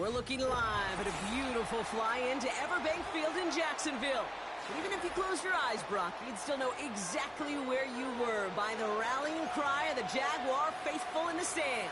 We're looking live at a beautiful fly-in to Everbank Field in Jacksonville. But even if you closed your eyes, Brock, you'd still know exactly where you were by the rallying cry of the Jaguar faithful in the stands.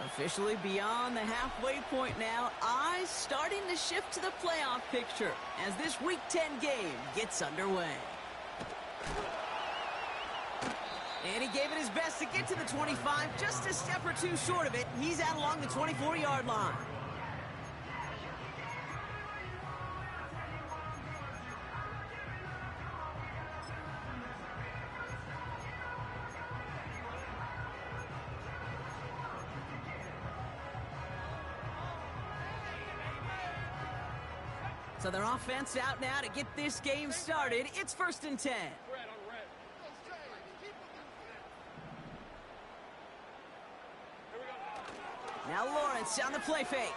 Officially beyond the halfway point now, eyes starting to shift to the playoff picture as this Week 10 game gets underway. And he gave it his best to get to the 25, just a step or two short of it. He's out along the 24-yard line. So their offense out now to get this game started. It's 1st and 10. Now Lawrence on the play fake.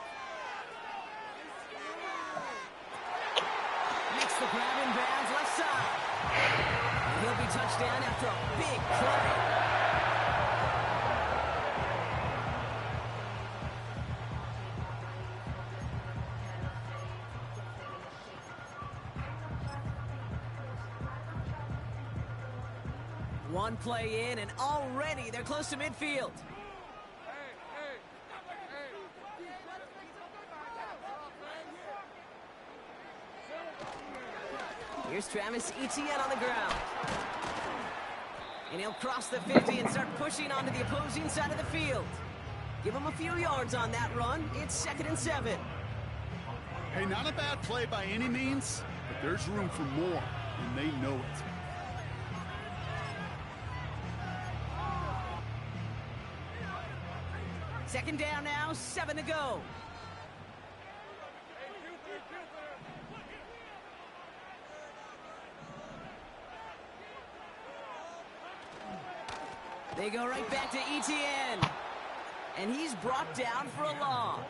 Makes the grab in bounds left side. And he'll be touchdown after a big play. One play in, and already they're close to midfield. Here's Travis Etienne on the ground. And he'll cross the 50 and start pushing onto the opposing side of the field. Give him a few yards on that run. It's 2nd and 7. Hey, not a bad play by any means, but there's room for more, and they know it. Second down now, 7 to go. They go right back to Etienne. And he's brought down for a loss.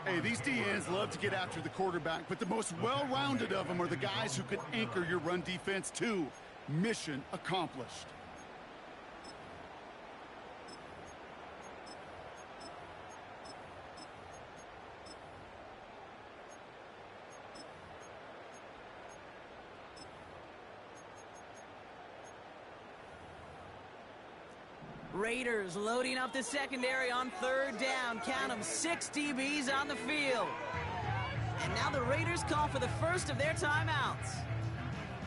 Hey, these DNs love to get after the quarterback, but the most well-rounded of them are the guys who can anchor your run defense too. Mission accomplished. Raiders loading up the secondary on 3rd down. Count them, 6 DBs on the field. And now the Raiders call for the first of their timeouts.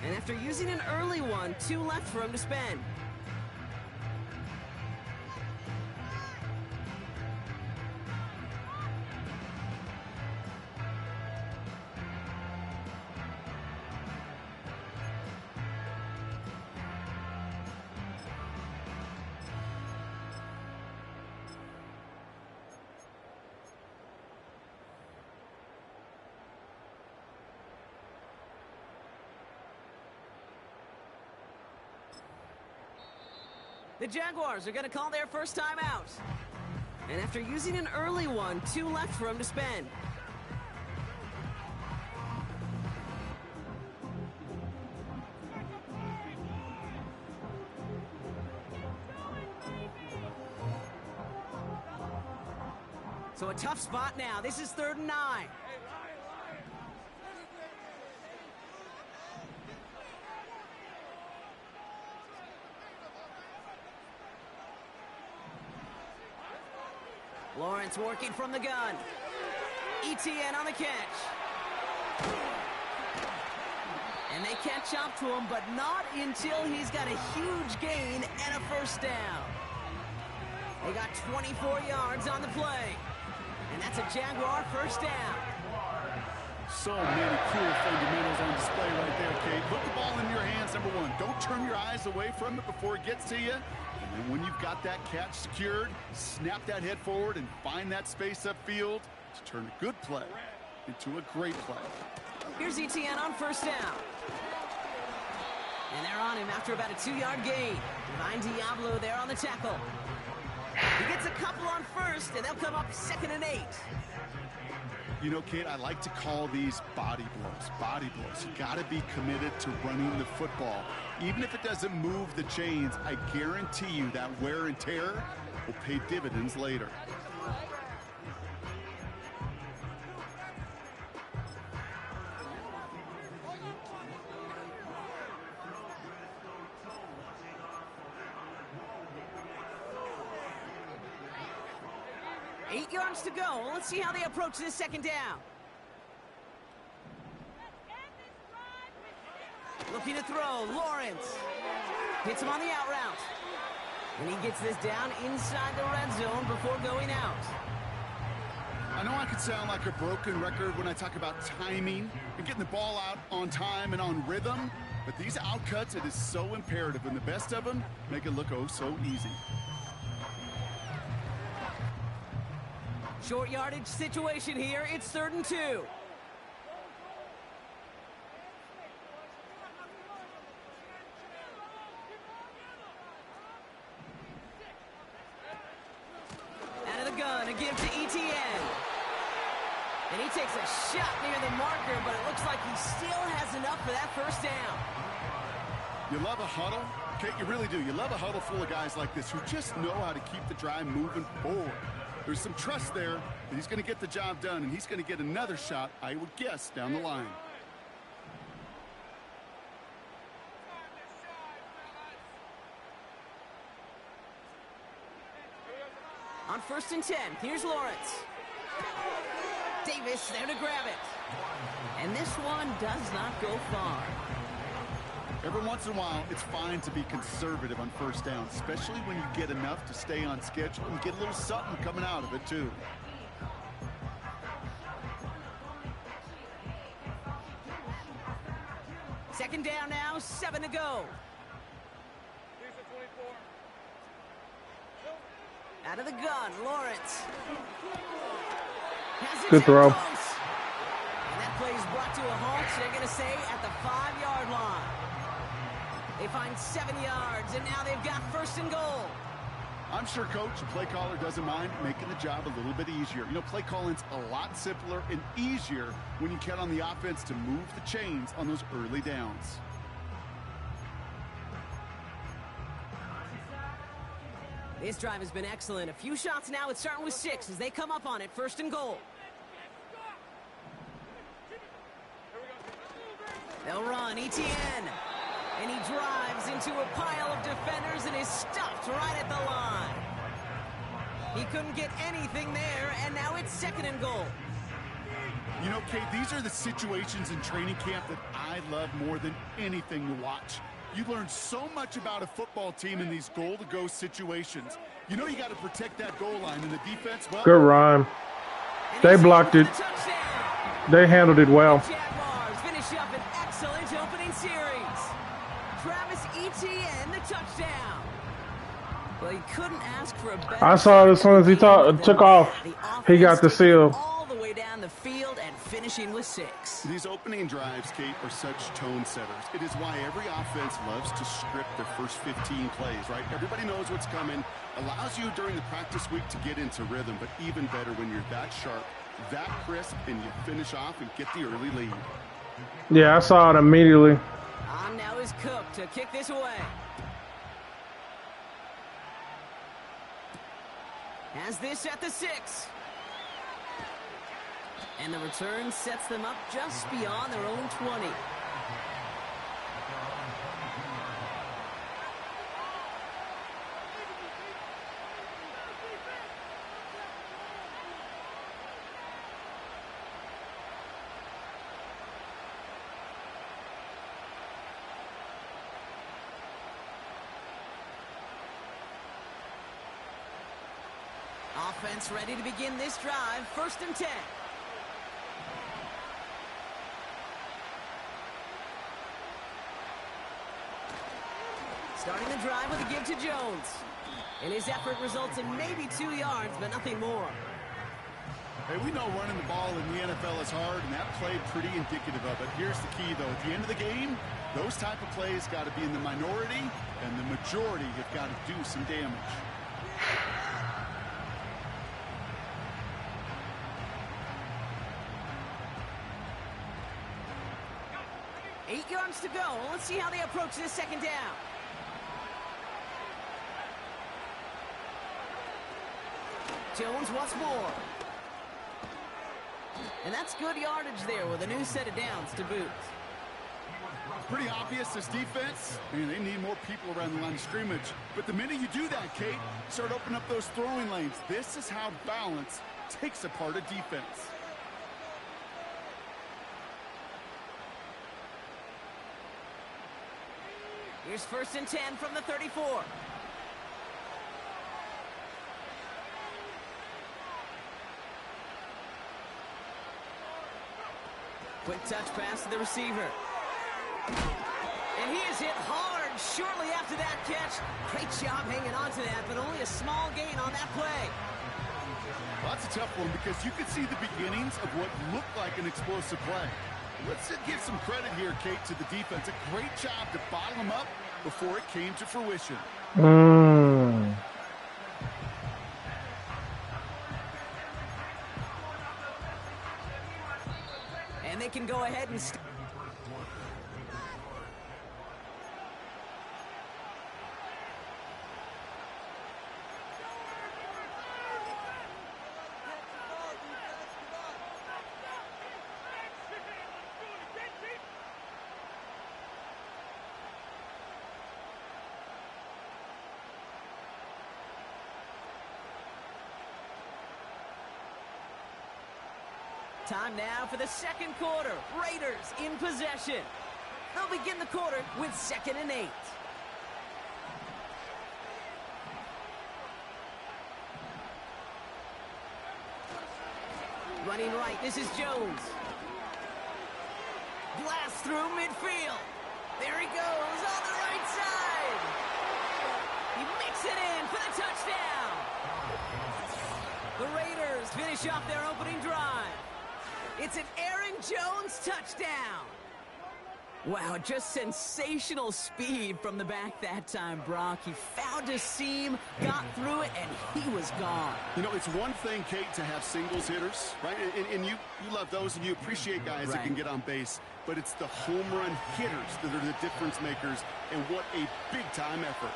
And after using an early one, 2 left for him to spend. The Jaguars are going to call their first timeout. And after using an early one, 2 left for him to spend. So a tough spot now. This is 3rd and 9. Lawrence working from the gun. Etienne on the catch. And they catch up to him, but not until he's got a huge gain and a first down. They got 24 yards on the play. And that's a Jaguar first down. So many cool fundamentals on display right there, Kate. Put the ball in your hands, number one. Don't turn your eyes away from it before it gets to you. And then when you've got that catch secured, snap that head forward and find that space upfield to turn a good play into a great play. Here's Etienne on first down. And they're on him after about a 2-yard gain. Divine Diablo there on the tackle. He gets a couple on first, and they'll come up 2nd and 8. You know, Kate, I like to call these body blows. Body blows. You got to be committed to running the football. Even if it doesn't move the chains, I guarantee you that wear and tear will pay dividends later. To go. Let's see how they approach this 2nd down. Looking to throw. Lawrence hits him on the out route. And he gets this down inside the red zone before going out. I know I could sound like a broken record when I talk about timing and getting the ball out on time and on rhythm, but these outcuts, it is so imperative, and the best of them make it look oh so easy. Short yardage situation here. It's 3rd and 2. Out of the gun, a give to ETN. And he takes a shot near the marker, but it looks like he still has enough for that 1st down. You love a huddle? Kate, you really do. You love a huddle full of guys like this who just know how to keep the drive moving forward. There's some trust there that he's going to get the job done, and he's going to get another shot, I would guess, down the line. On 1st and 10, here's Lawrence. Davis there to grab it. And this one does not go far. Every once in a while, it's fine to be conservative on 1st down, especially when you get enough to stay on schedule and get a little something coming out of it, too. Second down now, 7 to go. Out of the gun, Lawrence. Good throw. And that play is brought to a halt, so they're going to say at the 5-yard line. They find 7 yards, and now they've got 1st and goal. I'm sure, Coach, the play caller doesn't mind making the job a little bit easier. You know, play calling's a lot simpler and easier when you count on the offense to move the chains on those early downs. This drive has been excellent. A few shots now. It's starting with 6 as they come up on it. 1st and goal. They'll run. ETN. And he drives into a pile of defenders and is stopped right at the line. He couldn't get anything there, and now it's 2nd and goal. You know, Kate, these are the situations in training camp that I love more than anything to watch. You learn so much about a football team in these goal-to-go situations. You know you got to protect that goal line, and the defense, well... Good rhyme. They blocked it. They handled it well. Jaguars finish up an excellent opening series. Travis Etienne, the touchdown. Well, he couldn't ask for a better... I saw it as soon as he took off. He got the seal. All the way down the field and finishing with 6. These opening drives, Kate, are such tone setters. It is why every offense loves to script their first 15 plays, right? Everybody knows what's coming. Allows you during the practice week to get into rhythm, but even better when you're that sharp, that crisp, and you finish off and get the early lead. Yeah, I saw it immediately. On now is Cook to kick this away. Has this at the 6. And the return sets them up just beyond their own 20. Offense ready to begin this drive. 1st and 10. Starting the drive with a give to Jones. And his effort results in maybe 2 yards, but nothing more. Hey, we know running the ball in the NFL is hard, and that play pretty indicative of it. Here's the key, though. At the end of the game, Those type of plays got to be in the minority, and the majority have got to do some damage. Eight yards to go. Let's see how they approach this second down. Jones wants more. And that's good yardage there with a new set of downs to boot. Pretty obvious, this defense, and they need more people around the line of scrimmage. But the minute you do that, Kate, start opening up those throwing lanes. This is how balance takes apart a defense. Here's 1st and 10 from the 34. Quick touch pass to the receiver. And he is hit hard shortly after that catch. Great job hanging on to that, but only a small gain on that play. Well, that's a tough one because you could see the beginnings of what looked like an explosive play. Let's give some credit here, Kate, to the defense. A great job to bottle them up before it came to fruition. And they can go ahead and... Time now for the second quarter. Raiders in possession. They'll begin the quarter with 2nd and 8. Running right, this is Jones. Blast through midfield. There he goes on the right side. He makes it in for the touchdown. The Raiders finish off their opening drive. It's an Aaron Jones touchdown. Wow, just sensational speed from the back that time, Brock. He found a seam, got through it, and he was gone. You know, it's one thing, Kate, to have singles hitters, right? And you love those, and you appreciate guys that can get on base. But it's the home run hitters that are the difference makers, and what a big-time effort.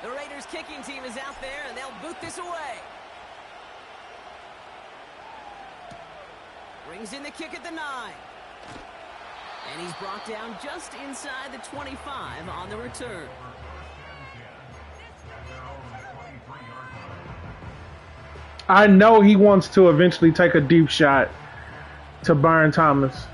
The Raiders kicking team is out there, and they'll boot this away. Brings in the kick at the 9. And he's brought down just inside the 25 on the return. I know he wants to eventually take a deep shot to Byron Thomas.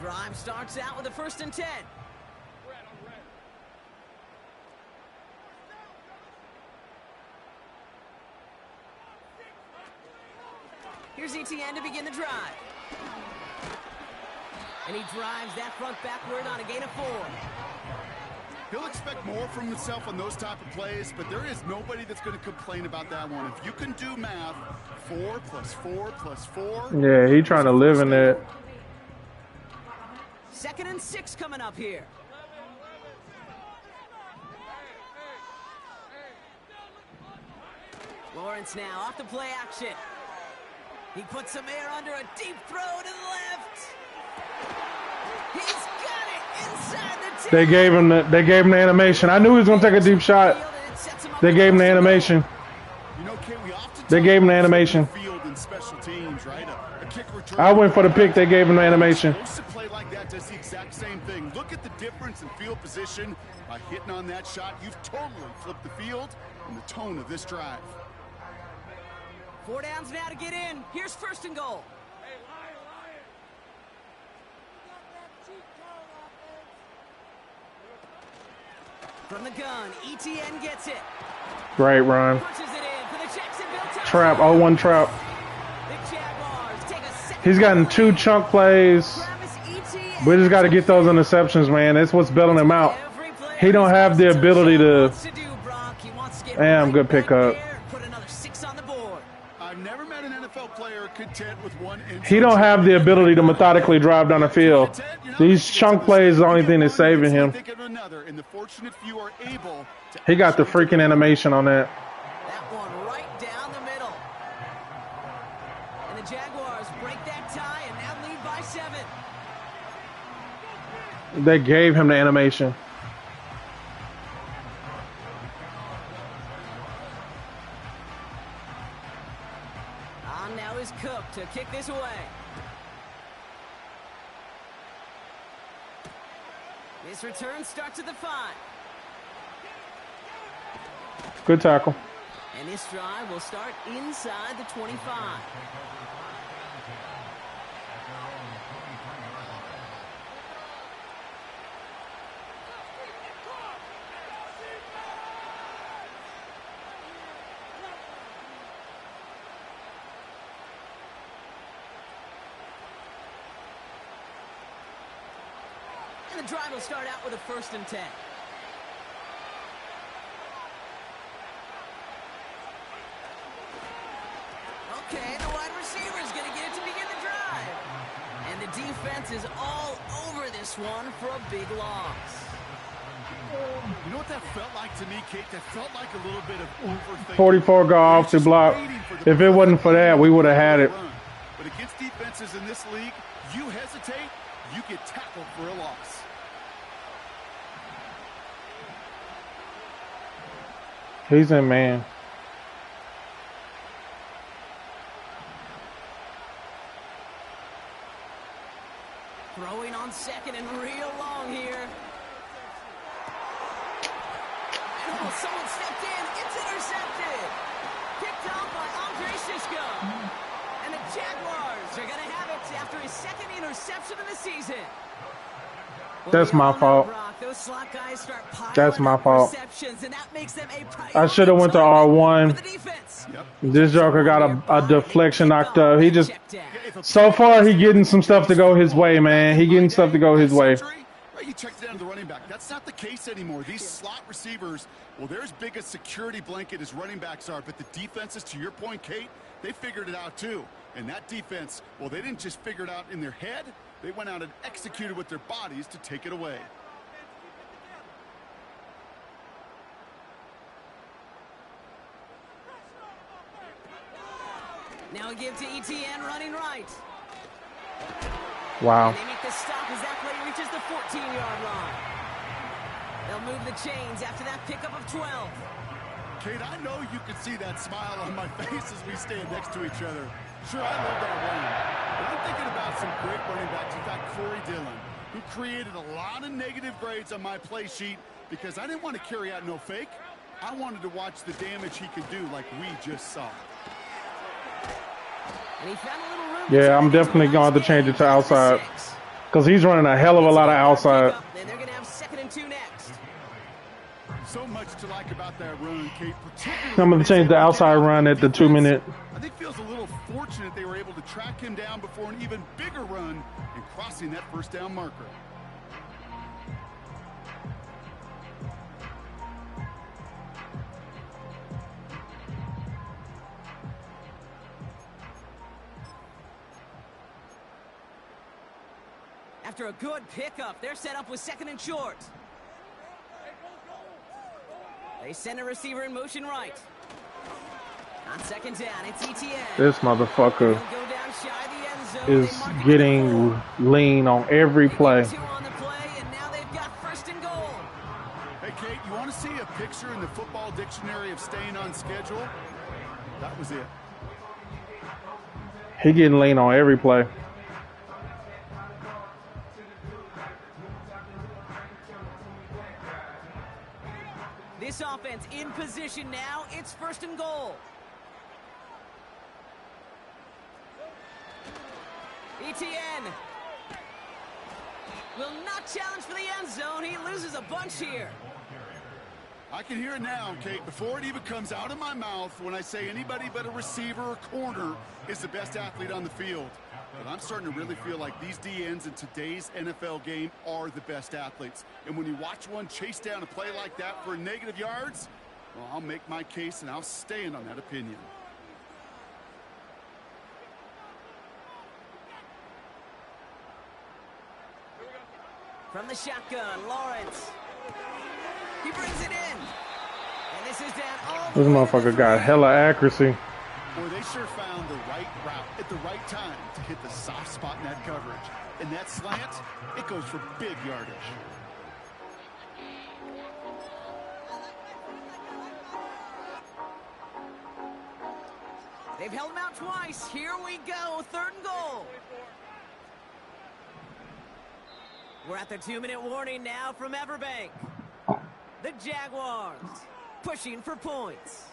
Drive starts out with a 1st and 10. Here's ETN to begin the drive. And he drives that front backward on a gain of 4. He'll expect more from himself on those type of plays, but there is nobody that's going to complain about that one. If you can do math, 4 plus 4 plus 4. Yeah, he trying to live in that. 2nd and 6 coming up here. Lawrence now off the play action. He puts some air under a deep throw to the left. He's got it inside the 10. They gave him the animation. I knew he was gonna take a deep shot. They gave him the animation. They gave him the animation. I went for the pick. They gave him the animation. Does the exact same thing. Look at the difference in field position. By hitting on that shot, you've totally flipped the field and the tone of this drive. 4 downs now to get in. Here's 1st and goal. From the gun, ETN gets it. Great run. Punches it in for the Jacksonville touchdown. Trap, 0-1 trap. The He's gotten 2 chunk plays. We just got to get those interceptions, man. That's what's bailing him out. He don't have the ability to. Damn, good pickup. I've never met an NFL player content with one. He don't have the ability to methodically drive down the field. These chunk plays is the only thing that's saving him. He got the freaking animation on that. That one right down the middle. And the Jaguars break that tie and now lead by 7. They gave him the animation. On now is Cook to kick this away. This return starts at the 5. Good tackle. And this drive will start inside the 25. And the drive will start out with a 1st and 10. Okay, the wide receiver is going to get it to begin the drive. And the defense is all over this one for a big loss. You know what that felt like to me, Kate? That felt like a little bit of overthinking. 44 go off the block. If it wasn't for that, we would have had it. But against defenses in this league, you hesitate, you get tackled for a loss. He's in man. Throwing on 2nd and real long here. Oh, someone stepped in. It's intercepted. Picked off by Andre Shishko. And the Jaguars are going to have it after his 2nd interception of the season. That's my fault. That's my fault. I should have went to R1. This Joker got a deflection knocked up. He just, so far, he getting some stuff to go his way, man. He getting stuff to go his way. You checked down to the running back. That's not the case anymore. These slot receivers, well, they're as big a security blanket as running backs are, but the defenses, to your point, Kate, they figured it out too. And that defense, well, they didn't just figure it out in their head. They went out and executed with their bodies to take it away. Now we give to ETN running right. Wow. And they make the stop as that play reaches the 14-yard line. They'll move the chains after that pickup of 12. Kate, I know you can see that smile on my face as we stand next to each other. Sure, I love that run. But I'm thinking about some great running backs. In fact, Corey Dillon, who created a lot of negative grades on my play sheet because I didn't want to carry out no fake. I wanted to watch the damage he could do like we just saw. And he found a little room. Yeah, I'm definitely going to have to change it to outside because he's running a hell of a lot of outside. And they're going to have 2nd and 2 next. So much to like about that run, Kate. I'm going to change the outside run at the 2-minute. I think feels a little fortunate they were able to track him down before an even bigger run and crossing that 1st down marker. After a good pickup, they're set up with 2nd and short. They send a receiver in motion right. On 2nd down, it's ETN. This motherfucker is getting lean on every play. Hey, Kate, you want to see a picture in the football dictionary of staying on schedule? That was it. He getting lean on every play. This offense in position now. It's 1st and goal. ETN will not challenge for the end zone. He loses a bunch here. I can hear it now, Kate, before it even comes out of my mouth when I say anybody but a receiver or corner is the best athlete on the field. But I'm starting to really feel like these DNs in today's NFL game are the best athletes. And when you watch one chase down a play like that for negative yards, well, I'll make my case and I'll stand on that opinion. From the shotgun, Lawrence. He brings it in. And this is down all This motherfucker got hella accuracy. Boy, they sure found the right route at the right time to hit the soft spot in that coverage. And that slant, it goes for big yardage. They've held him out twice. Here we go, 3rd and goal. We're at the 2-minute warning now from Everbank. The Jaguars pushing for points.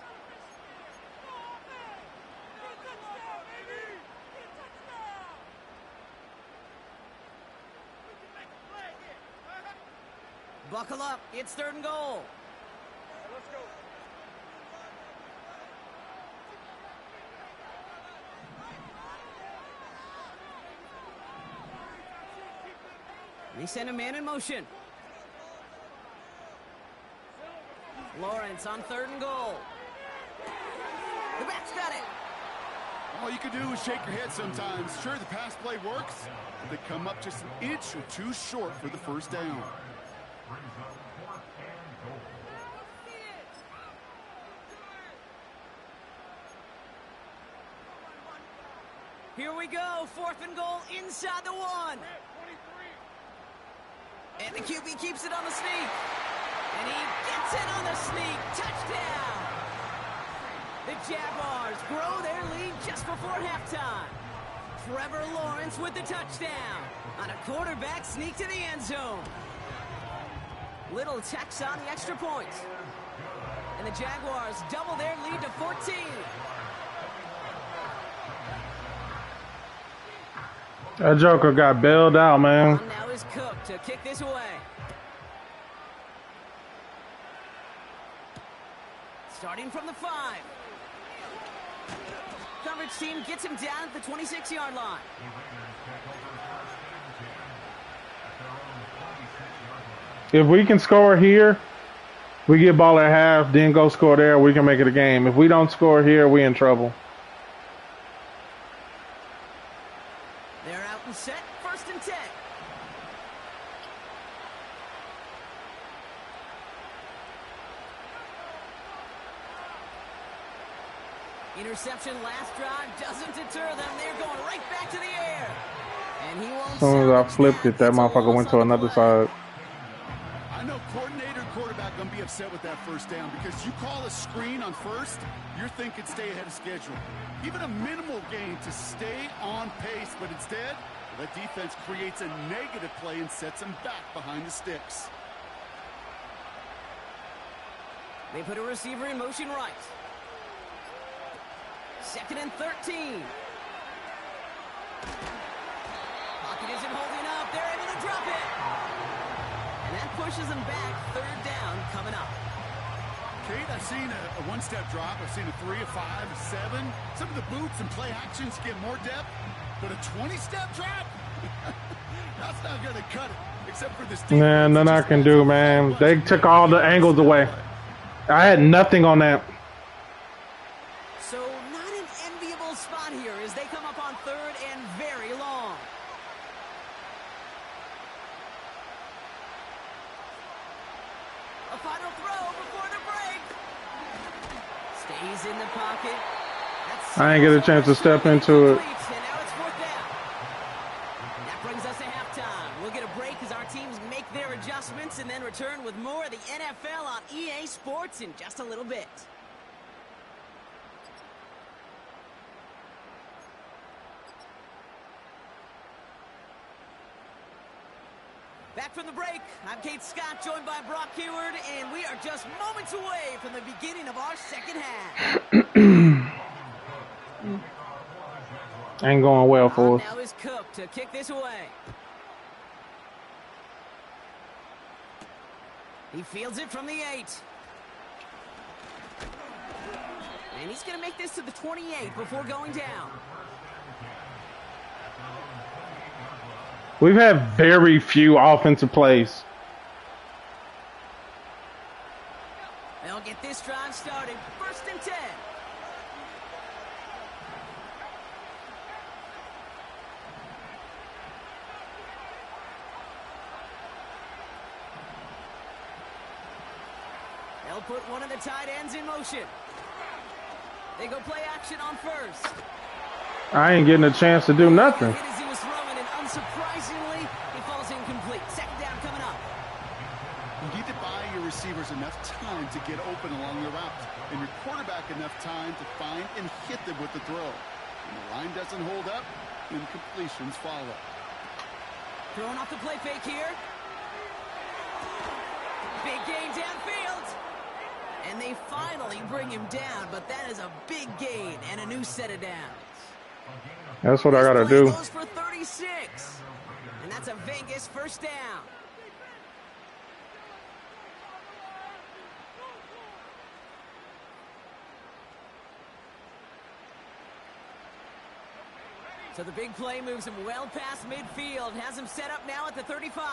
Buckle up, it's 3rd and goal. Let's go. They send a man in motion. Lawrence on 3rd and goal. The back's got it. All you can do is shake your head sometimes. Sure, the pass play works, but they come up just an inch or two short for the 1st down. Here we go, 4th and goal inside the 1. And the QB keeps it on the sneak. And he gets it on the sneak. Touchdown! The Jaguars grow their lead just before halftime. Trevor Lawrence with the touchdown on a quarterback sneak to the end zone. Little tacks on the extra point. And the Jaguars double their lead to 14. That joker got bailed out, man. Now is Cook to kick this away. Starting from the 5. Coverage team gets him down at the 26-yard line. If we can score here, we get ball at half, then go score there, we can make it a game. If we don't score here, we in trouble. They're out and set, 1st and 10. Interception last drive doesn't deter them. They're going right back to the air. And he won't. As soon as I flipped it, that motherfucker went to another side. I know coordinator and quarterback going to be upset with that 1st down because you call a screen on 1st, you're thinking stay ahead of schedule. Even a minimal gain to stay on pace, but instead, the defense creates a negative play and sets them back behind the sticks. They put a receiver in motion right. 2nd and 13. Pocket isn't holding up. They're able to drop it. And that pushes them back. 3rd down coming up. Kate, I've seen a one-step drop. I've seen a 3, a 5, a 7. Some of the boots and play actions get more depth. But a 20-step drop? That's not going to cut it. Except for this team. Man, nothing I can do, man. They took all the angles away. I had nothing on that. So not an enviable spot here as they come up on 3rd and very long. A final throw before the break. Stays in the pocket. I ain't get a chance to step into it. And now it's 4th down. That brings us to halftime. We'll get a break as our teams make their adjustments and then return with more of the NFL on EA Sports in just a little bit. Back from the break, I'm Kate Scott, joined by Brock Hayward, and we are just moments away from the beginning of our 2nd half. Ain't going well for us. Now is Cook to kick this away. He fields it from the 8. And he's going to make this to the 28 before going down. We've had very few offensive plays. They'll get this drive started. 1st and 10. They'll put one of the tight ends in motion. They go play action on 1st. I ain't getting a chance to do nothing. As he was throwing, and unsurprisingly, he falls incomplete. 2nd down coming up. You need to buy your receivers enough time to get open along your route, and your quarterback enough time to find and hit them with the throw. When the line doesn't hold up, incompletions follow. Throwing off the play fake here. Big gain downfield. And they finally bring him down, but that is a big gain and a new set of downs. That's what I gotta do. Goes for 36. And that's a Vegas 1st down. So the big play moves him well past midfield, has him set up now at the 35.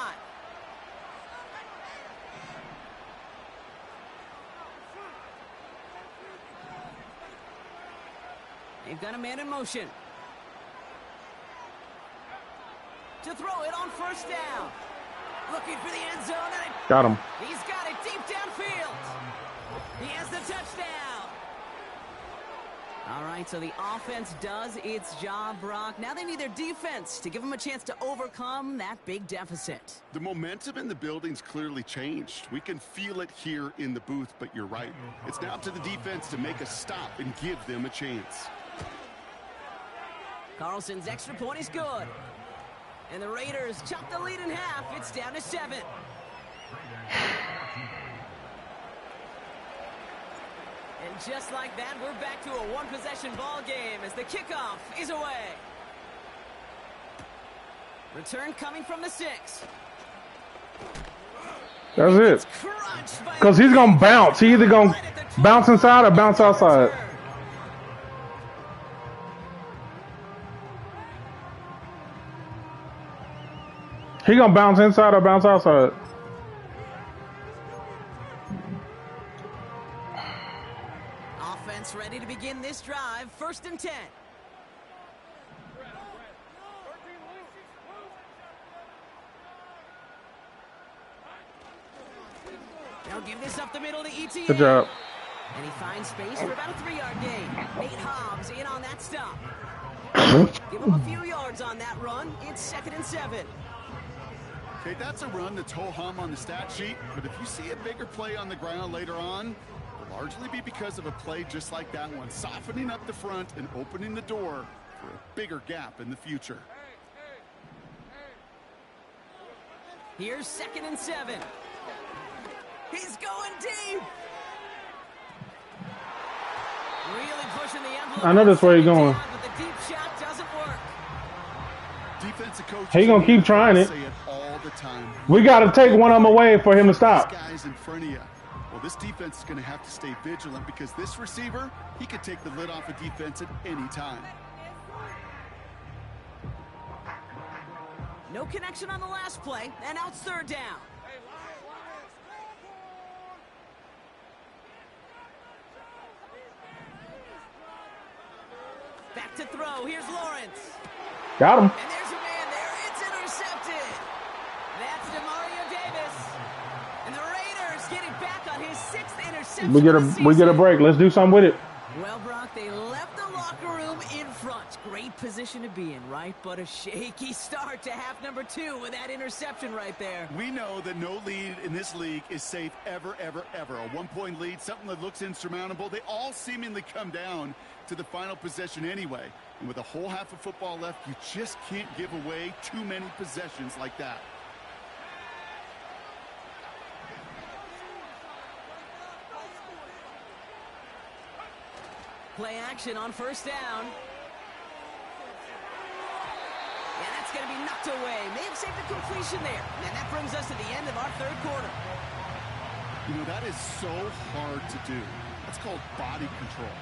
They've got a man in motion. To throw it on 1st down. Looking for the end zone. And got him. He's got it deep downfield. He has the touchdown. All right, so the offense does its job, Brock. Now they need their defense to give them a chance to overcome that big deficit. The momentum in the building's clearly changed. We can feel it here in the booth, but you're right. It's now up to the defense to make a stop and give them a chance. Carlson's extra point is good. And the Raiders chop the lead in half. It's down to 7. And just like that, we're back to a one-possession ball game as the kickoff is away. Return coming from the 6. That's it. Because he's going to bounce. He's either going to bounce inside or bounce outside. He going to bounce inside or bounce outside. Offense ready to begin this drive. 1st and 10. They'll give this up the middle to ETA. Good job. And he finds space for about a 3-yard gain. Nate Hobbs in on that stop. Give him a few yards on that run. It's 2nd and 7. Okay, that's a run that's ho-hum on the stat sheet, but if you see a bigger play on the ground later on, it'll largely be because of a play just like that one, softening up the front and opening the door for a bigger gap in the future. Here's 2nd and 7. He's going deep. Really pushing the envelope. I know that's where he's going. But the deep shot doesn't work. Defensive coach, he's going to keep trying it. Say it all the time. We got to take one of them away for him to stop. This guy's in front of you. Well, this defense is going to have to stay vigilant because this receiver, he could take the lid off a defense at any time. No connection on the last play, and now it's 3rd down. Back to throw. Here's Lawrence. Got him. And there's a man there. It's intercepted. That's DeMario Davis. And the Raiders getting back on his 6th interception. We get a break. Let's do something with it. Well, Brock, they left the locker room in front. Great position to be in, right? But a shaky start to half number 2 with that interception right there. We know that no lead in this league is safe ever, ever, ever. A 1-point lead, something that looks insurmountable. They all seemingly come down to the final possession anyway. And with a whole half of football left, you just can't give away too many possessions like that. Play action on 1st down. And that's going to be knocked away. May have saved a completion there. And that brings us to the end of our 3rd quarter. You know, that is so hard to do. That's called body control.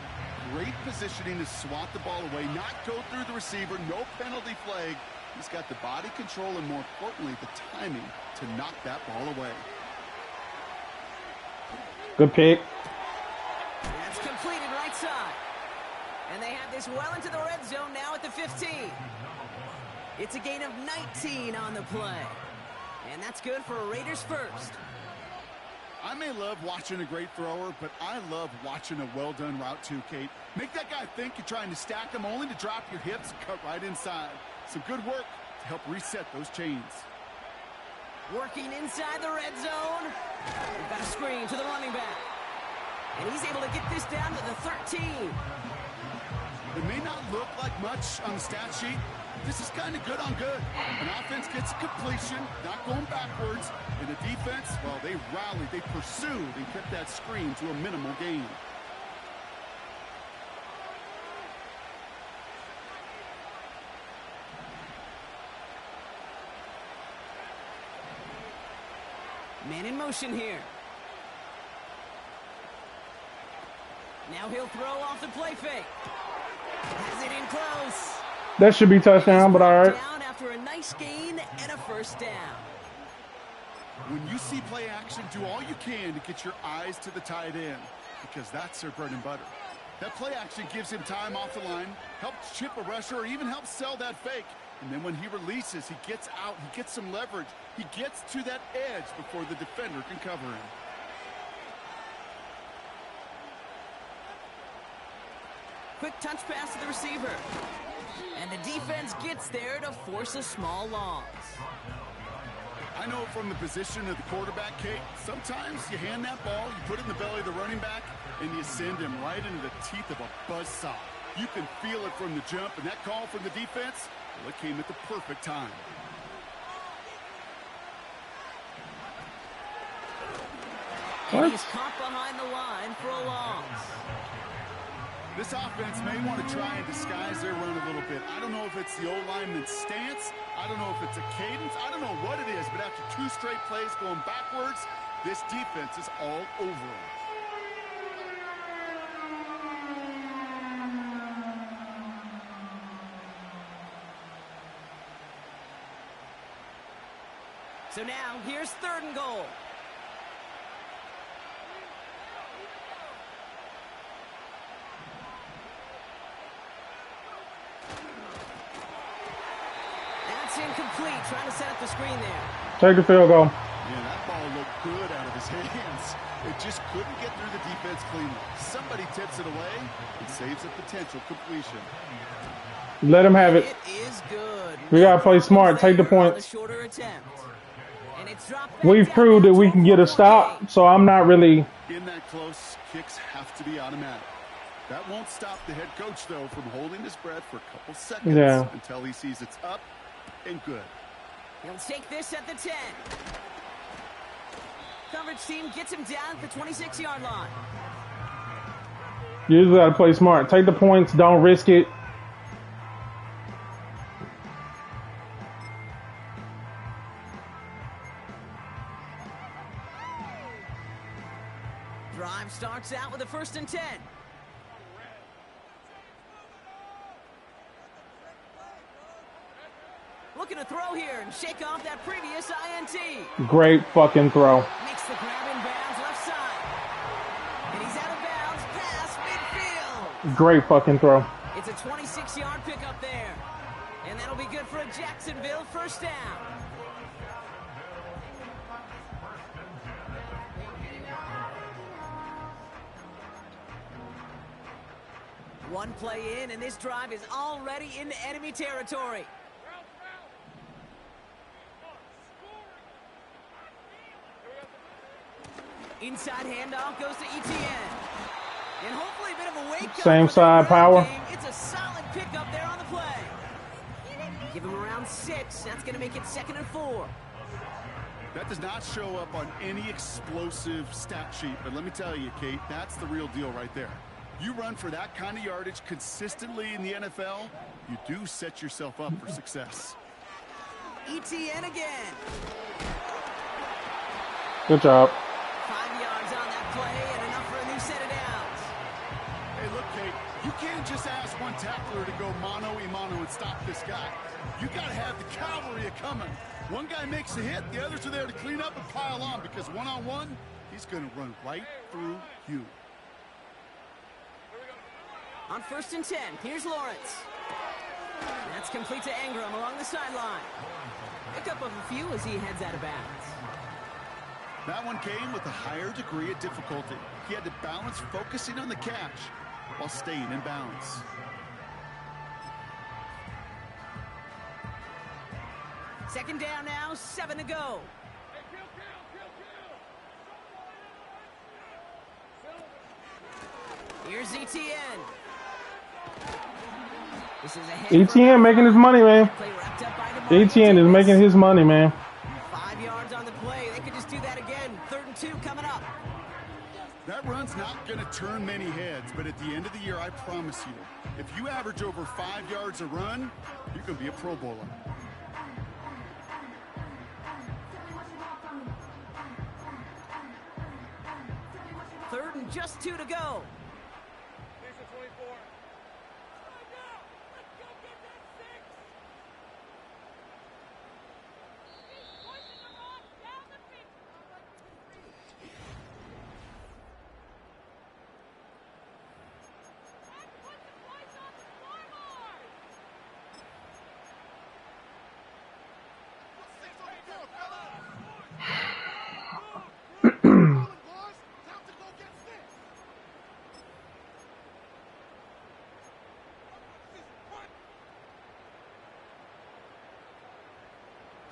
Great positioning to swat the ball away, not go through the receiver, no penalty flag. He's got the body control and, more importantly, the timing to knock that ball away. Good pick. That's completed right side. And they have this well into the red zone now at the 15. It's a gain of 19 on the play. And that's good for a Raiders first. I may love watching a great thrower, but I love watching a well-done route too, Kate. Make that guy think you're trying to stack him, only to drop your hips and cut right inside. Some good work to help reset those chains. Working inside the red zone. We've got a screen to the running back. And he's able to get this down to the 13. It may not look like much on the stat sheet. This is kind of good on good. An offense gets a completion, not going backwards. And the defense, well, they rallied, they pursued, and kept that screen to a minimal gain. Man in motion here. Now he'll throw off the play fake. Has it in close. That should be touchdown, but all right. Down after a nice gain and a first down. When you see play action, do all you can to get your eyes to the tight end, because that's their bread and butter. That play action gives him time off the line, helps chip a rusher, or even helps sell that fake. And then when he releases, he gets out, he gets some leverage. He gets to that edge before the defender can cover him. Quick touch pass to the receiver. And the defense gets there to force a small loss. I know from the position of the quarterback, Kate, sometimes you hand that ball, you put it in the belly of the running back, and you send him right into the teeth of a buzzsaw. You can feel it from the jump, and that call from the defense, well, it came at the perfect time. And he's caught behind the line for a loss. This offense may want to try and disguise their run a little bit. I don't know if it's the O-lineman's stance. I don't know if it's a cadence. I don't know what it is, but after two straight plays going backwards, this defense is all over them. So now, here's 3rd and goal. That's incomplete, trying to set up the screen there. Take the field goal. Yeah, that ball looked good out of his hands. It just couldn't get through the defense cleanly. Somebody tips it away and saves a potential completion. Let him have it. It is good. We got to play smart. Take the points. Shorter attempt. And it's dropped back. We've proved that we can get a stop, so I'm not really... In that close, kicks have to be automatic. That won't stop the head coach, though, from holding his breath for a couple seconds until he sees it's up and good. He'll take this at the 10. Coverage team gets him down at the 26-yard line. You just got to play smart. Take the points. Don't risk it. Drive starts out with a 1st and 10. Looking to throw here and shake off that previous INT. Great fucking throw. Makes the grab in bounds left side. And he's out of bounds past midfield. Great fucking throw. It's a 26-yard pickup there. And that'll be good for a Jacksonville first down. One play in, and this drive is already into enemy territory. Inside handoff goes to ETN. And hopefully a bit of a wake-up. Same side power. It's a solid pickup there on the play. Give him around 6. That's going to make it 2nd and 4. That does not show up on any explosive stat sheet, but let me tell you, Kate, that's the real deal right there. You run for that kind of yardage consistently in the NFL, you do set yourself up for success. ETN again. Good job. 5 yards on that play and enough for a new set of downs. Hey, look, Kate, can't just ask one tackler to go mano-a-mano and stop this guy. You got to have the cavalry coming. One guy makes a hit, the others are there to clean up and pile on, because one-on-one, he's going to run right through you. On 1st and 10, here's Lawrence. That's complete to Ingram along the sideline. Pick up of a few as he heads out of bounds. That one came with a higher degree of difficulty. He had to balance focusing on the catch while staying in bounds. Second down now, 7 to go. Here's ETN. This is a ETN making his money, man. ETN is making his money, man. 5 yards on the play. They could just do that again. 3rd and 2 coming up. That run's not going to turn many heads, but at the end of the year, I promise you, if you average over 5 yards a run, you're going to be a Pro Bowler. Third and just 2 to go.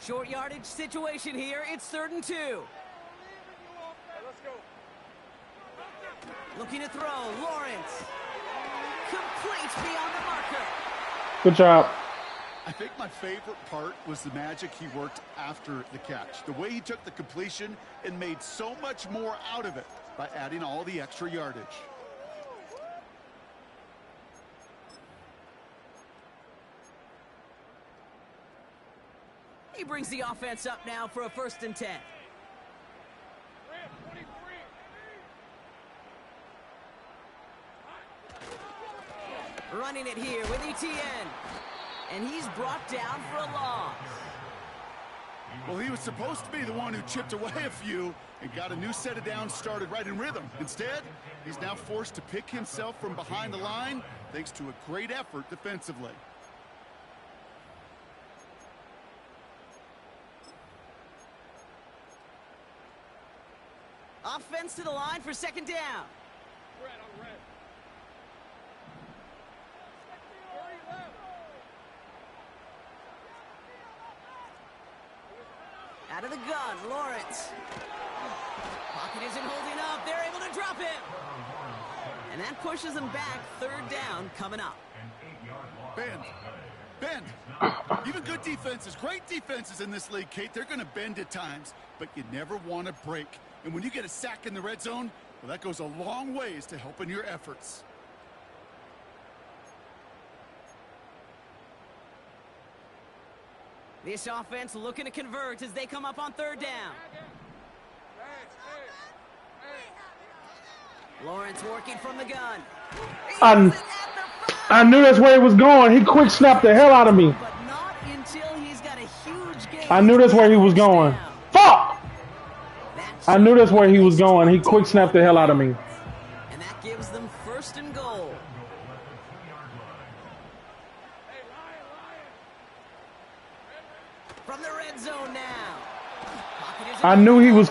Short yardage situation here. It's 3rd and 2. Let's go. Looking to throw. Lawrence. Complete beyond the marker. Good job. I think my favorite part was the magic he worked after the catch. The way he took the completion and made so much more out of it by adding all the extra yardage. He brings the offense up now for a 1st and 10. Running it here with ETN. And he's brought down for a loss. Well, he was supposed to be the one who chipped away a few and got a new set of downs started right in rhythm. Instead, he's now forced to pick himself from behind the line thanks to a great effort defensively. Offense to the line for 2nd down. Out of the gun, Lawrence. Pocket isn't holding up. They're able to drop him. And that pushes them back. 3rd down coming up. Bend. Bend. Even good defenses, great defenses in this league, Kate, they're going to bend at times, but you never want to break. And when you get a sack in the red zone, well, that goes a long ways to helping your efforts. This offense looking to convert as they come up on 3rd down. Lawrence working from the gun. I knew that's where he was going. He quick snapped the hell out of me. But not until he's got a huge gain. I knew that's where he was going. Fuck! I knew that's where he was going. He quick snapped the hell out of me. And that gives them 1st and goal. From the red zone now. I knew he was.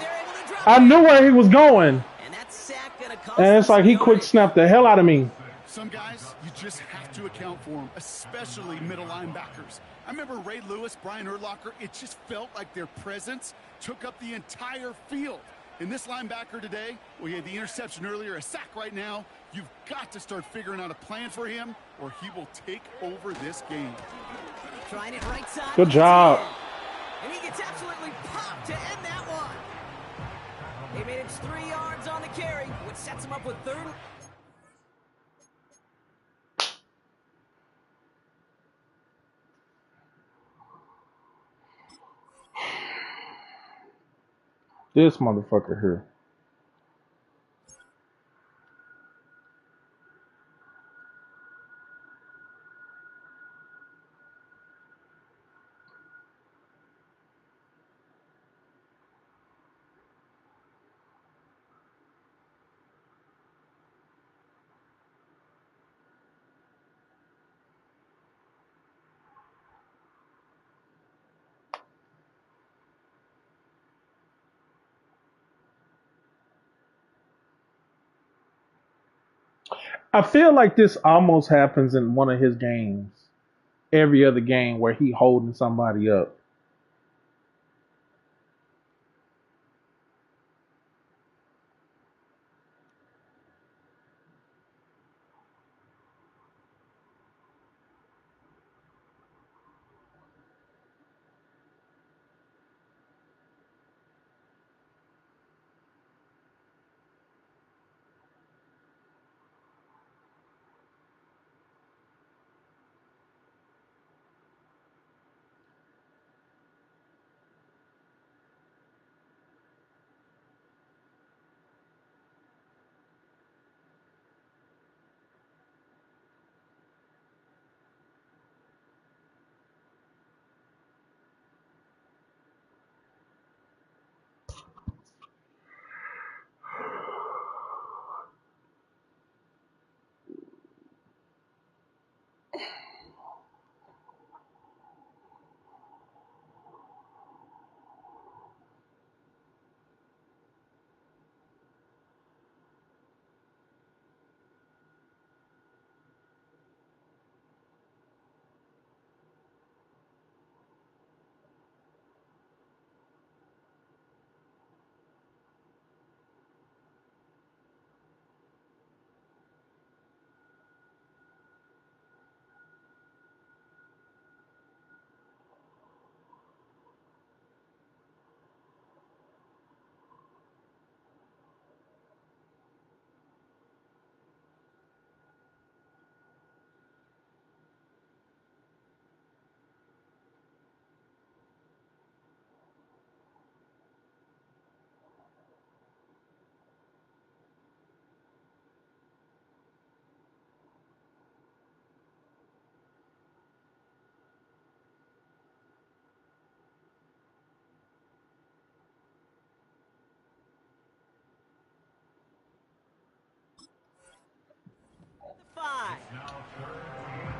I knew where he was going. And that sack gonna cost And it's like he quick snapped the hell out of me. Some guys, you just have to account for them, especially middle linebackers. I remember Ray Lewis, Brian Urlacher, it just felt like their presence took up the entire field. And this linebacker today, well, he had the interception earlier, a sack right now. You've got to start figuring out a plan for him, or he will take over this game. Trying it right side. Good job. And he gets absolutely popped to end that one. They made it 3 yards on the carry, which sets him up with 3rd. This motherfucker here. I feel like this almost happens in one of his games. Every other game where he holding somebody up.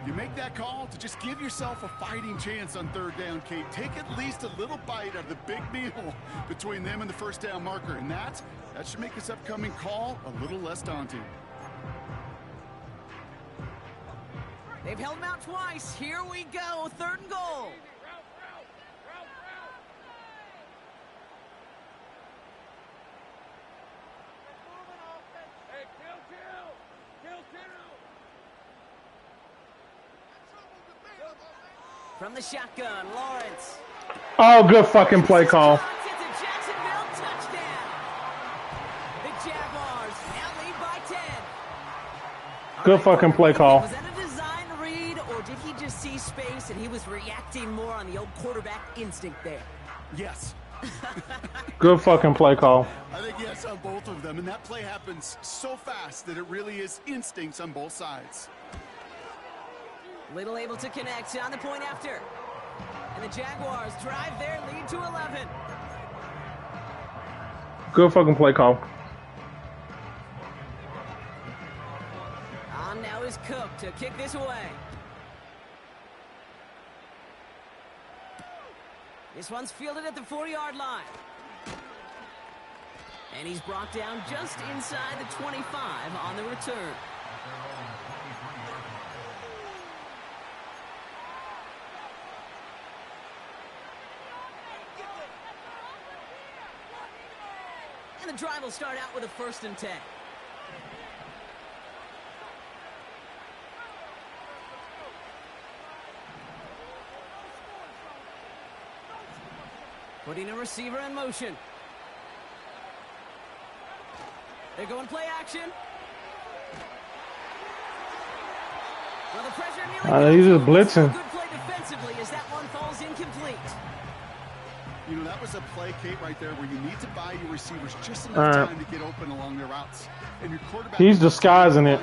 You make that call to just give yourself a fighting chance on third down, Kate. Take at least a little bite out of the big meal between them and the first down marker, and that should make this upcoming call a little less daunting. They've held him out twice. Here we go, 3rd and goal. From the shotgun, Lawrence. Oh, good fucking play call. It's a Jacksonville touchdown. The Jaguars now lead by 10. Good fucking play call. Was that a design read, or did he just see space and he was reacting more on the old quarterback instinct there? Yes. Good fucking play call. I think yes on both of them, and that play happens so fast that it really is instincts on both sides. Little able to connect on the point after. And the Jaguars drive their lead to 11. Good fucking play call. On now is Cook to kick this away. This one's fielded at the 4-yard line. And he's brought down just inside the 25 on the return. And the drive will start out with a 1st and 10. Putting a receiver in motion. They're going play action. Well, the pressure he's just blitzing. Good play defensively as that one falls incomplete. You know, that was a play, Kate, right there where you need to buy your receivers just enough time to get open along their routes. And your quarterback, he's disguising it.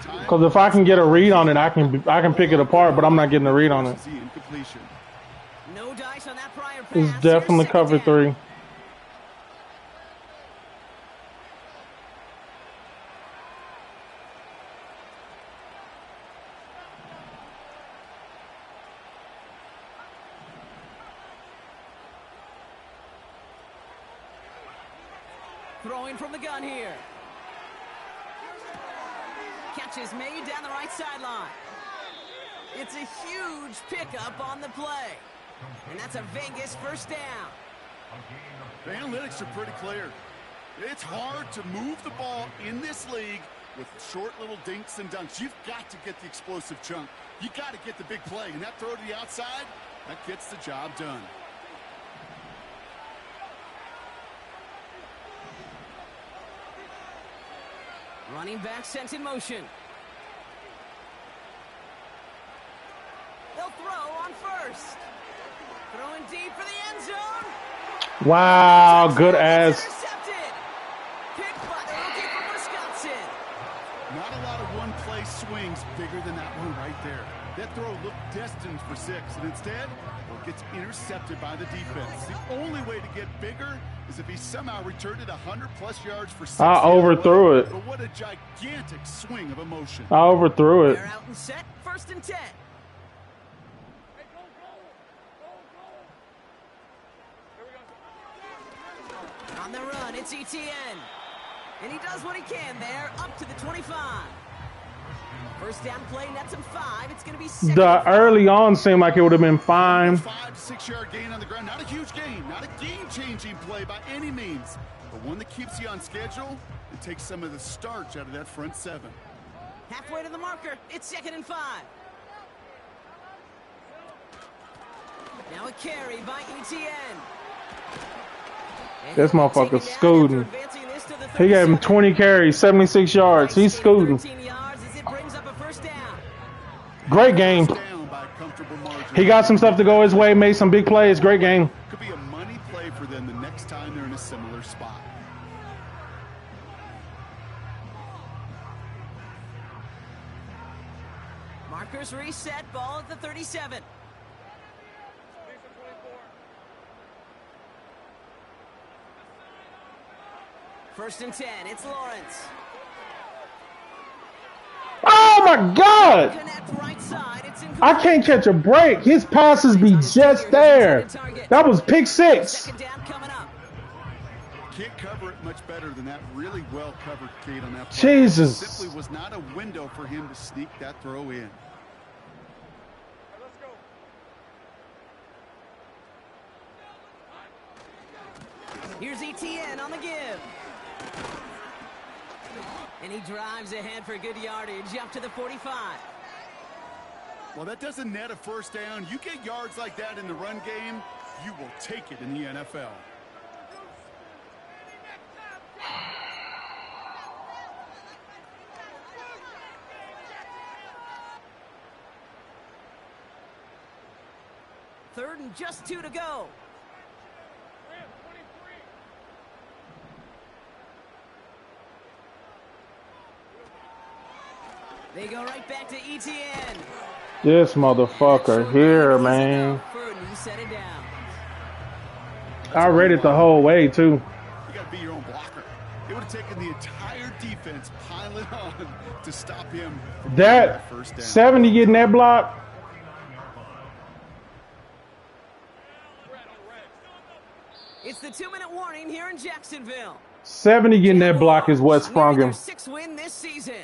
Because if I can get a read on it, I can pick it apart, but I'm not getting a read on it. No dice on that prior pass. It's definitely cover 3. Throwing from the gun here. Catch is made down the right sideline. It's a huge pickup on the play. And that's a Vegas first down. The analytics are pretty clear. It's hard to move the ball in this league with short little dinks and dunks. You've got to get the explosive chunk. You got to get the big play. And that throw to the outside, that gets the job done. Running back sent in motion. They'll throw on first. Throwing deep for the end zone. Wow, good ass. Picked by the rookie from Wisconsin. Not a lot of one-play swings bigger than that one right there. That throw looked destined for 6, and instead, it gets intercepted by the defense. The only way to get bigger is if he somehow returned it 100-plus yards for 6. I overthrew it. But what a gigantic swing of emotion. I overthrew it. They're out and set. 1st and 10. On the run, it's ETN. And he does what he can there, up to the 25. First down play, nets him 5. It's going to be 7. The early on seemed like it would have been fine. 5 to 6 yard gain on the ground. Not a huge gain, not a game-changing play by any means, but one that keeps you on schedule and takes some of the starch out of that front 7. Halfway to the marker, it's 2nd and 5. Now a carry by ETN. This motherfucker's scooting. He gave him 20 carries, 76 yards. He's scooting. Great game. He got some stuff to go his way, made some big plays. Great game. Could be a money play for them the next time they're in a similar spot. Markers reset, ball at the 37. First and 10, it's Lawrence. Oh my God! I can't catch a break. His passes be just there. That was pick 6. Can't cover it much better than that. Really well covered, Kate, on that play. Jesus. Simply was not a window for him to sneak that throw in. Here's ETN on the give. And he drives ahead for good yardage up to the 45. Well, that doesn't net a first down. You get yards like that in the run game, you will take it in the NFL. Third and just 2 to go. They go right back to ETN. This motherfucker here, man. I read it the whole way, too. You got to be your own blocker. It would have taken the entire defense piling on to stop him from that first down. 70 getting that block. It's the 2-minute warning here in Jacksonville. 70 getting that block is what sprung him. 6th win this season.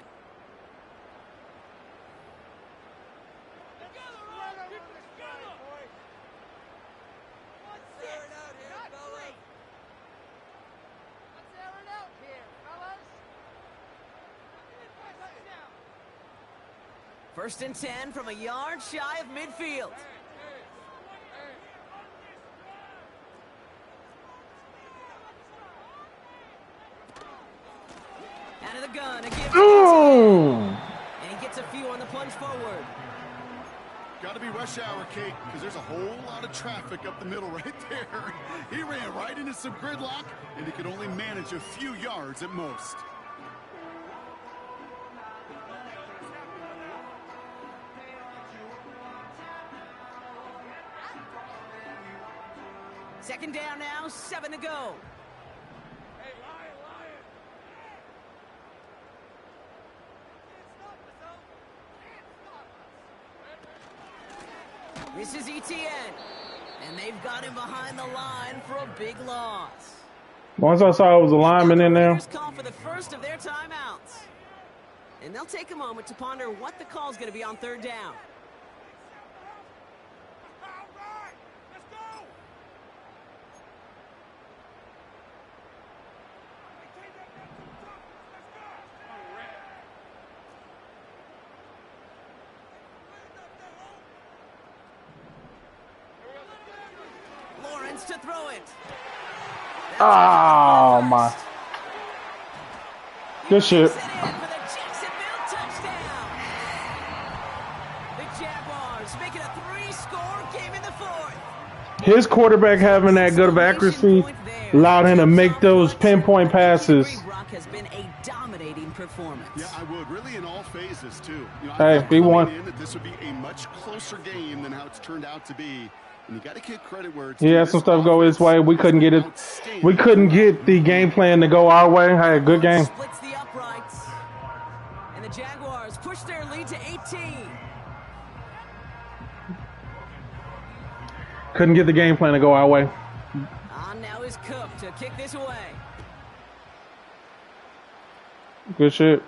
First and 10 from a yard shy of midfield. Out of the gun, a give. And he gets a few on the plunge forward. Got to be rush hour, Kate, because there's a whole lot of traffic up the middle right there. He ran right into some gridlock, and he could only manage a few yards at most. Second down now, 7 to go. This is ETN, and they've got him behind the line for a big loss. Once I saw it was a lineman in there. Call for the first of their timeouts. And they'll take a moment to ponder what the call's going to be on third down. To throw it. Oh my. Good shit. The Jaguars make it a 3-score game in the fourth. His quarterback having that good of accuracy allowed him to make those pinpoint passes. Brock has been a dominating performance. Yeah, I would really in all phases too. You know, hey, he won. That this would be a much closer game than how it's turned out to be. And you got to give credit where it's he had some stuff go his way. We couldn't get it. We couldn't get the game plan to go our way. Hey, good game. Splits the uprights. And the Jaguars push their lead to 18. Couldn't get the game plan to go our way. On now is Cook to kick this away. Good shit.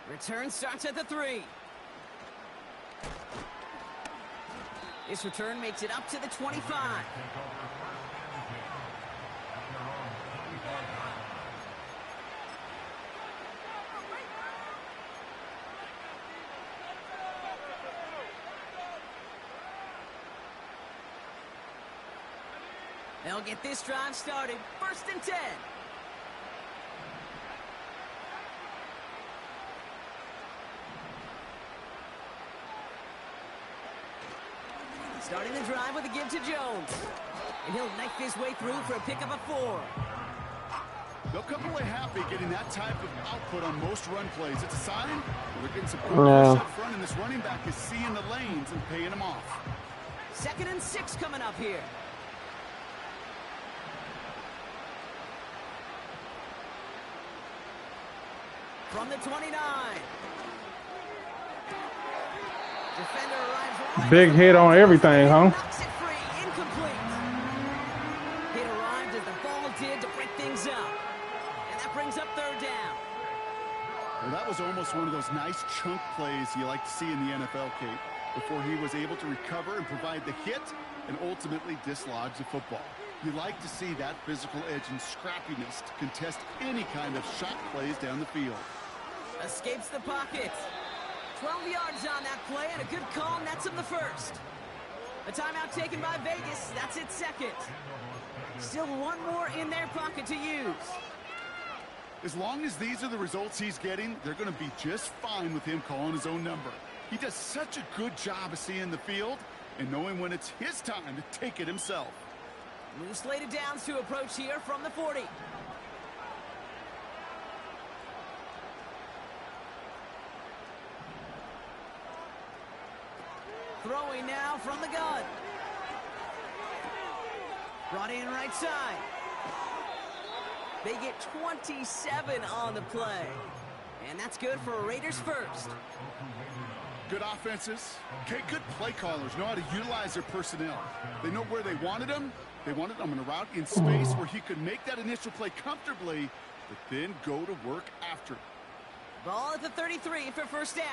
Return starts at the 3. This return makes it up to the 25. They'll get this drive started. 1st and 10. Starting the drive with a give to Jones. And he'll knife his way through for a pickup of 4. They'll come away happy getting that type of output on most run plays. It's a sign they're getting some progress up front, and this running back is seeing the lanes and paying them off. 2nd and 6 coming up here. From the 29. Defender arrives right. Big hit on everything, huh? Knocks it free, incomplete. Hit arrived as the ball did to break things up. And that brings up 3rd down. Well, that was almost one of those nice chunk plays you like to see in the NFL, Kate, before he was able to recover and provide the hit and ultimately dislodge the football. You like to see that physical edge and scrappiness to contest any kind of shot plays down the field. Escapes the pocket. 12 yards on that play, and a good call nets him the 1st. A timeout taken by Vegas. That's its 2nd. Still one more in their pocket to use. As long as these are the results he's getting, they're going to be just fine with him calling his own number. He does such a good job of seeing the field and knowing when it's his time to take it himself. New slated downs to approach here from the 40. Throwing now from the gun. Brought in right side. They get 27 on the play. And that's good for a Raiders 1st. Good offenses. Okay, good play callers know how to utilize their personnel. They know where they wanted them. They wanted them in a route in space where he could make that initial play comfortably, but then go to work after it. Ball at the 33 for 1st down.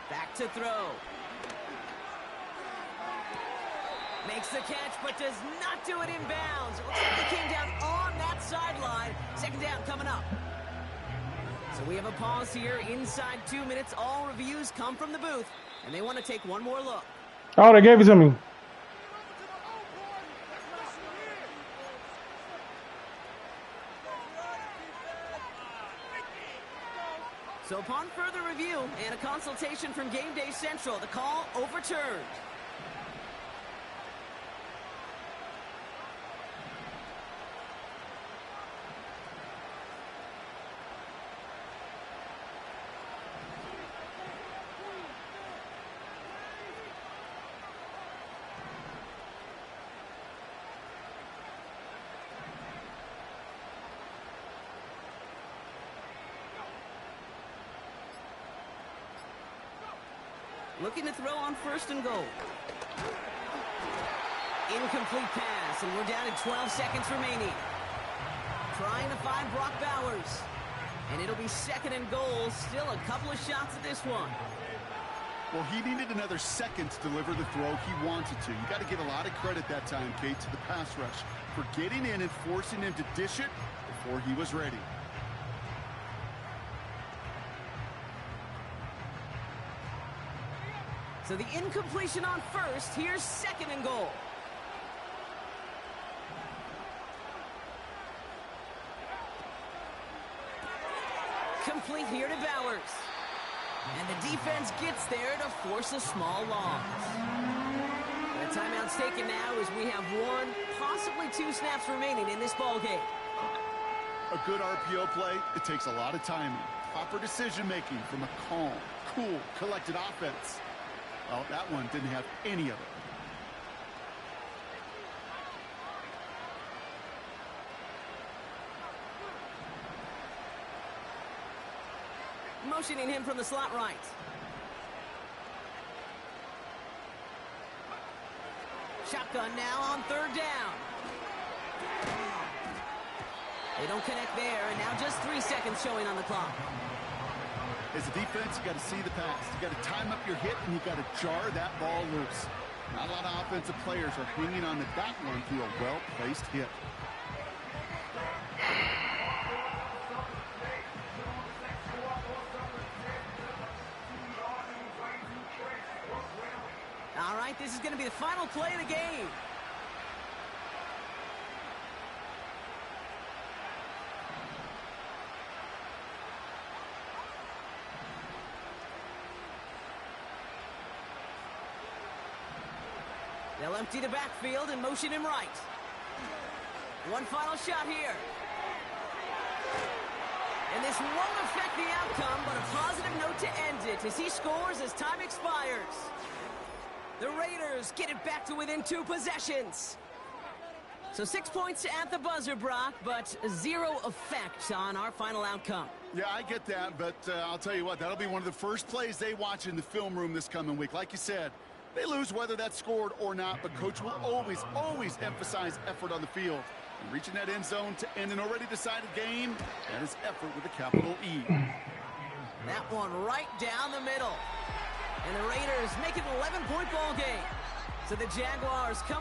Back to throw. Makes the catch, but does not do it in bounds. It looks like he came down on that sideline. 2nd down coming up. So we have a pause here inside 2 minutes. All reviews come from the booth, and they want to take one more look. Oh, they gave it to me. So upon further review and a consultation from Game Day Central, the call overturned. Looking to throw on 1st and goal. Incomplete pass, and we're down to 12 seconds remaining. Trying to find Brock Bowers. And it'll be 2nd and goal. Still a couple of shots at this one. Well, he needed another second to deliver the throw he wanted to. You got to give a lot of credit that time, Kate, to the pass rush for getting in and forcing him to dish it before he was ready. So the incompletion on 1st. Here's 2nd and goal. Complete here to Bowers. And the defense gets there to force a small loss. The timeout's taken now as we have 1, possibly 2 snaps remaining in this ball game. A good RPO play, it takes a lot of timing. Proper decision-making from a calm, cool, collected offense. Well, that one didn't have any of it. Motioning him from the slot right. Shotgun now on 3rd down. They don't connect there, and now just 3 seconds showing on the clock. As a defense, you got to see the pass. You got to time up your hit, and you got to jar that ball loose. Not a lot of offensive players are hanging on to that one through a well-placed hit. All right, this is going to be the final play of the game. They'll empty the backfield and motion him right. One final shot here. And this won't affect the outcome, but a positive note to end it as he scores as time expires. The Raiders get it back to within 2 possessions. So 6 points at the buzzer, Brock, but 0 effect on our final outcome. Yeah, I get that, but I'll tell you what, that'll be one of the first plays they watch in the film room this coming week. Like you said, they lose whether that's scored or not, but Coach will always emphasize effort on the field. And reaching that end zone to end an already decided game, that is effort with a capital E. That one right down the middle. And the Raiders make it an 11-point ball game. So the Jaguars come